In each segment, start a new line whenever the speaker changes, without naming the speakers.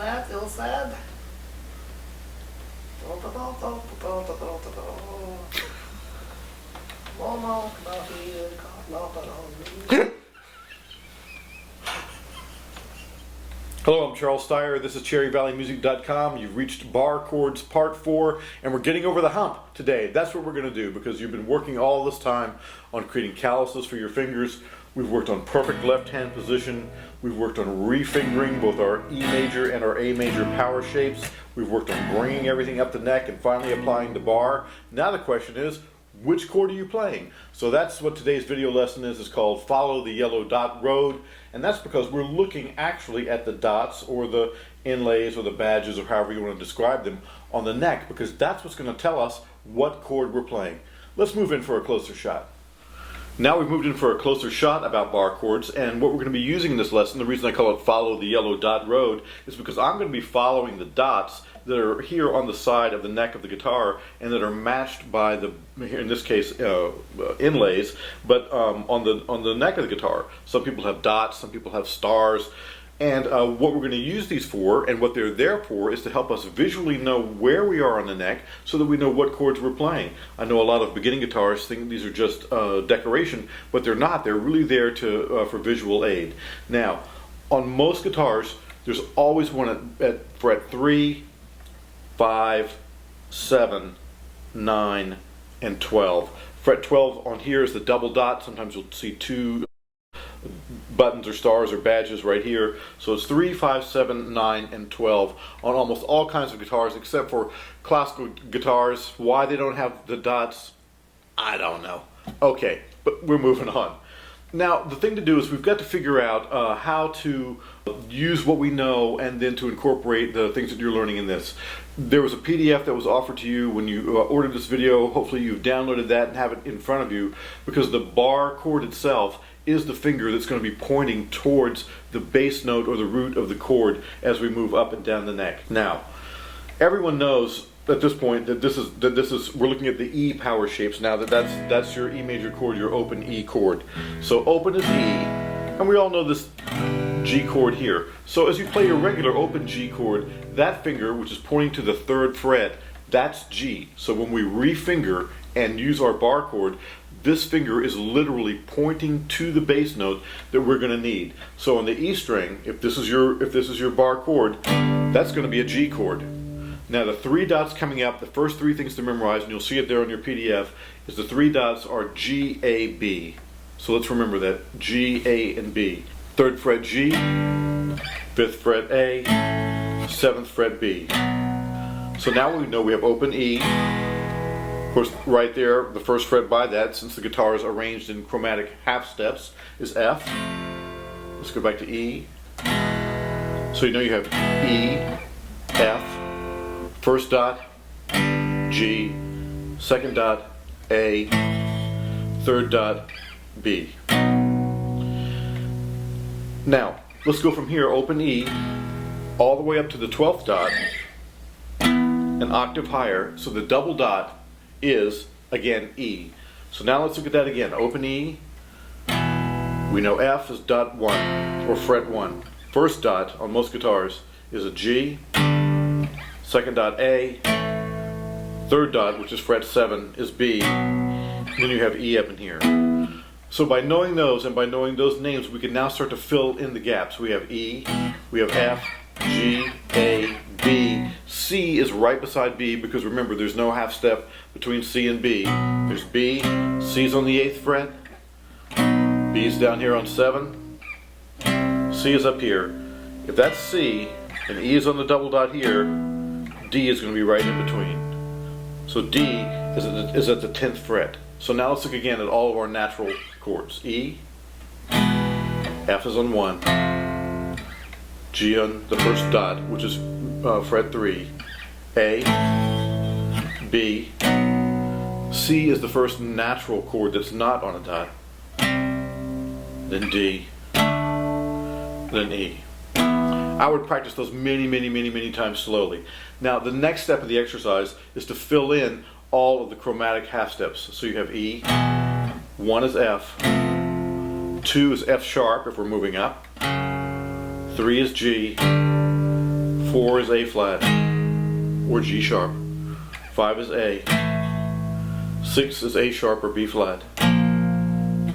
that, feel sad.
Hello, I'm Charles Stier. This is CherryValleyMusic.com. You've reached Barre Chords Part 4, and we're getting over the hump today. That's what we're going to do because you've been working all this time on creating calluses for your fingers. We've worked on perfect left-hand position. We've worked on refingering both our E major and our A major power shapes. We've worked on bringing everything up the neck and finally applying the bar. Now the question is, which chord are you playing? So that's what today's video lesson is. It's called Follow the Yellow Dot Road. And that's because we're looking actually at the dots or the inlays or the badges or however you want to describe them on the neck, because that's what's going to tell us what chord we're playing. Let's move in for a closer shot. Now we've moved in for a closer shot about bar chords, and what we're going to be using in this lesson, the reason I call it Follow the Yellow Dot Road, is because I'm going to be following the dots that are here on the side of the neck of the guitar and that are matched by the, in this case, inlays, but on the neck of the guitar. Some people have dots, some people have stars. And what we're going to use these for, and what they're there for, is to help us visually know where we are on the neck so that we know what chords we're playing. I know a lot of beginning guitarists think these are just decoration, but they're not. They're really there to for visual aid. Now, on most guitars, there's always one at fret 3, 5, 7, 9, and 12. Fret 12 on here is the double dot. Sometimes you'll see two buttons or stars or badges right here. So it's 3, 5, 7, 9, and 12 on almost all kinds of guitars except for classical guitars. Why they don't have the dots, I don't know. Okay, but we're moving on. Now the thing to do is we've got to figure out how to use what we know and then to incorporate the things that you're learning in this. There was a PDF that was offered to you when you ordered this video. Hopefully you've downloaded that and have it in front of you, because the bar chord itself is the finger that's going to be pointing towards the bass note or the root of the chord as we move up and down the neck. Now, everyone knows at this point that this is we're looking at the E power shapes now. That's your E major chord, your open E chord. So open is E, and we all know this G chord here. So as you play your regular open G chord, that finger, which is pointing to the 3rd fret, that's G. So when we refinger and use our bar chord, this finger is literally pointing to the bass note that we're going to need. So on the E string, if this is your bar chord, that's going to be a G chord. Now the 3 dots coming up, the first 3 things to memorize, and you'll see it there on your PDF, is the 3 dots are G, A, B. So let's remember that, G, A, and B. 3rd fret G, 5th fret A, 7th fret B. So now we know we have open E. Of course, right there, the 1st fret by that, since the guitar is arranged in chromatic half steps, is F. Let's go back to E. So you know you have E, F, 1st dot, G, 2nd dot, A, 3rd dot, B. Now, let's go from here, open E, all the way up to the 12th dot, an octave higher, so the double dot is, again, E. So now let's look at that again. Open E. We know F is dot 1, or fret 1. 1st dot on most guitars is a G. 2nd dot A. 3rd dot, which is fret 7, is B. Then you have E up in here. So by knowing those and by knowing those names, we can now start to fill in the gaps. We have E, we have F, G, A, B. C is right beside B because remember there's no half step between C and B. There's B, C's on the 8th fret, B's down here on 7, C is up here. If that's C and E is on the double dot here, D is going to be right in between. So D is at the 10th fret. So now let's look again at all of our natural chords. E, F is on 1, G on the 1st dot, which is fret 3, A, B, C is the first natural chord that's not on a dot, then D, then E. I would practice those many times slowly. Now the next step of the exercise is to fill in all of the chromatic half steps. So you have E, 1 is F, 2 is F sharp if we're moving up, 3 is G, 4 is A flat or G sharp. 5 is A. 6 is A sharp or B flat.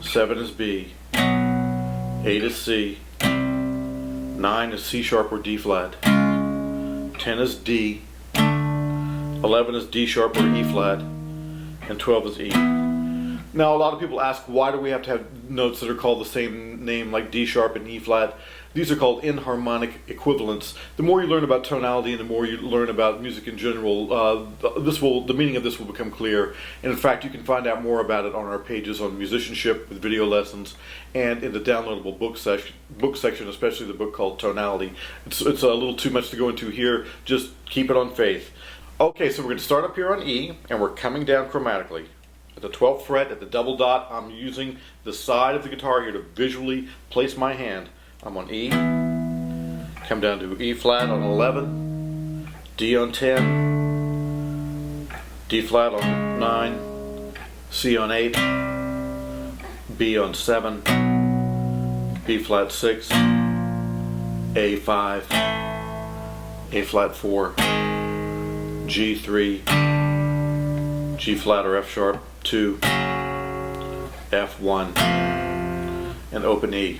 7 is B. 8 is C. 9 is C sharp or D flat. 10 is D. 11 is D sharp or E flat. And 12 is E. Now a lot of people ask, why do we have to have notes that are called the same name like D sharp and E flat? These are called enharmonic equivalents. The more you learn about tonality and the more you learn about music in general, the meaning of this will become clear. And in fact, you can find out more about it on our pages on musicianship with video lessons and in the downloadable book section, especially the book called Tonality. It's a little too much to go into here. Just keep it on faith. Okay, so we're going to start up here on E, and we're coming down chromatically. At the 12th fret, at the double dot, I'm using the side of the guitar here to visually place my hand. I'm on E, come down to E flat on 11, D on 10, D flat on 9, C on 8, B on 7, B flat 6, A 5, A flat 4, G 3, G flat or F sharp 2, F 1, and open E.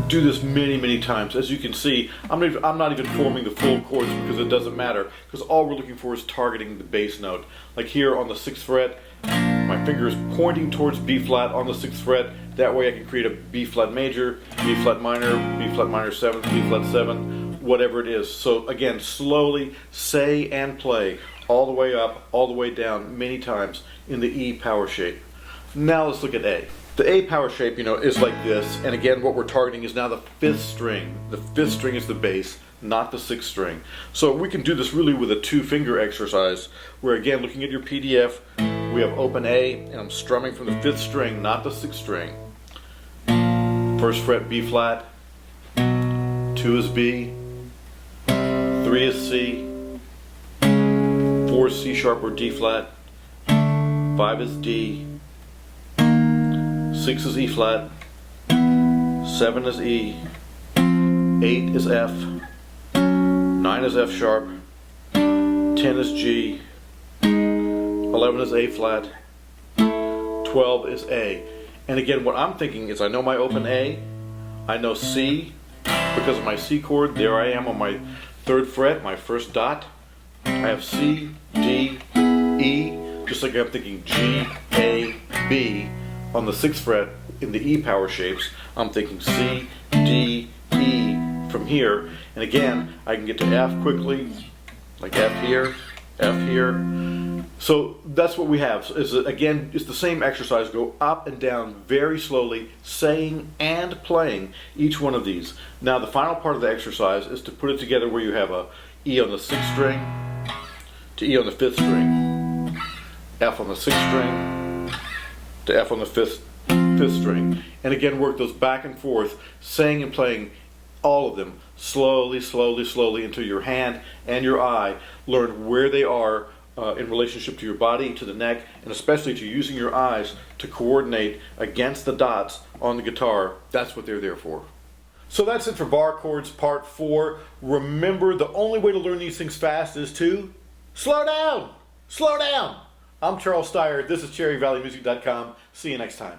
Do this many times. As you can see, I'm not even forming the full chords because it doesn't matter, because all we're looking for is targeting the bass note. Like here on the 6th fret, my finger is pointing towards B flat on the 6th fret. That way I can create a B flat major, B flat minor 7th, B flat 7, whatever it is. So again, slowly say and play all the way up, all the way down many times in the E power shape. Now let's look at A. The A power shape, is like this, and again what we're targeting is now the 5th string. The 5th string is the bass, not the 6th string. So we can do this really with a 2-finger exercise, where again, looking at your PDF, we have open A, and I'm strumming from the 5th string, not the 6th string. 1st fret B flat, 2 is B, 3 is C, 4 is C sharp or D flat, 5 is D, 6 is E flat, 7 is E, 8 is F, 9 is F sharp, 10 is G, 11 is A flat, 12 is A. And again, what I'm thinking is I know my open A, I know C because of my C chord. There I am on my 3rd fret, my 1st dot. I have C, D, E, just like I'm thinking G, A, B. On the 6th fret, in the E power shapes, I'm thinking C, D, E from here. And again, I can get to F quickly, like F here, F here. So that's what we have. Again, it's the same exercise. Go up and down very slowly, saying and playing each one of these. Now the final part of the exercise is to put it together where you have a E on the 6th string to E on the 5th string, F on the 6th string to F on the 5th string, and again work those back and forth, saying and playing all of them slowly until your hand and your eye learn where they are in relationship to your body, to the neck, and especially to using your eyes to coordinate against the dots on the guitar. That's what they're there for. So that's it for Barre Chords Part 4. Remember, the only way to learn these things fast is to slow down! Slow down! I'm Charles Stier. This is CherryValleyMusic.com. See you next time.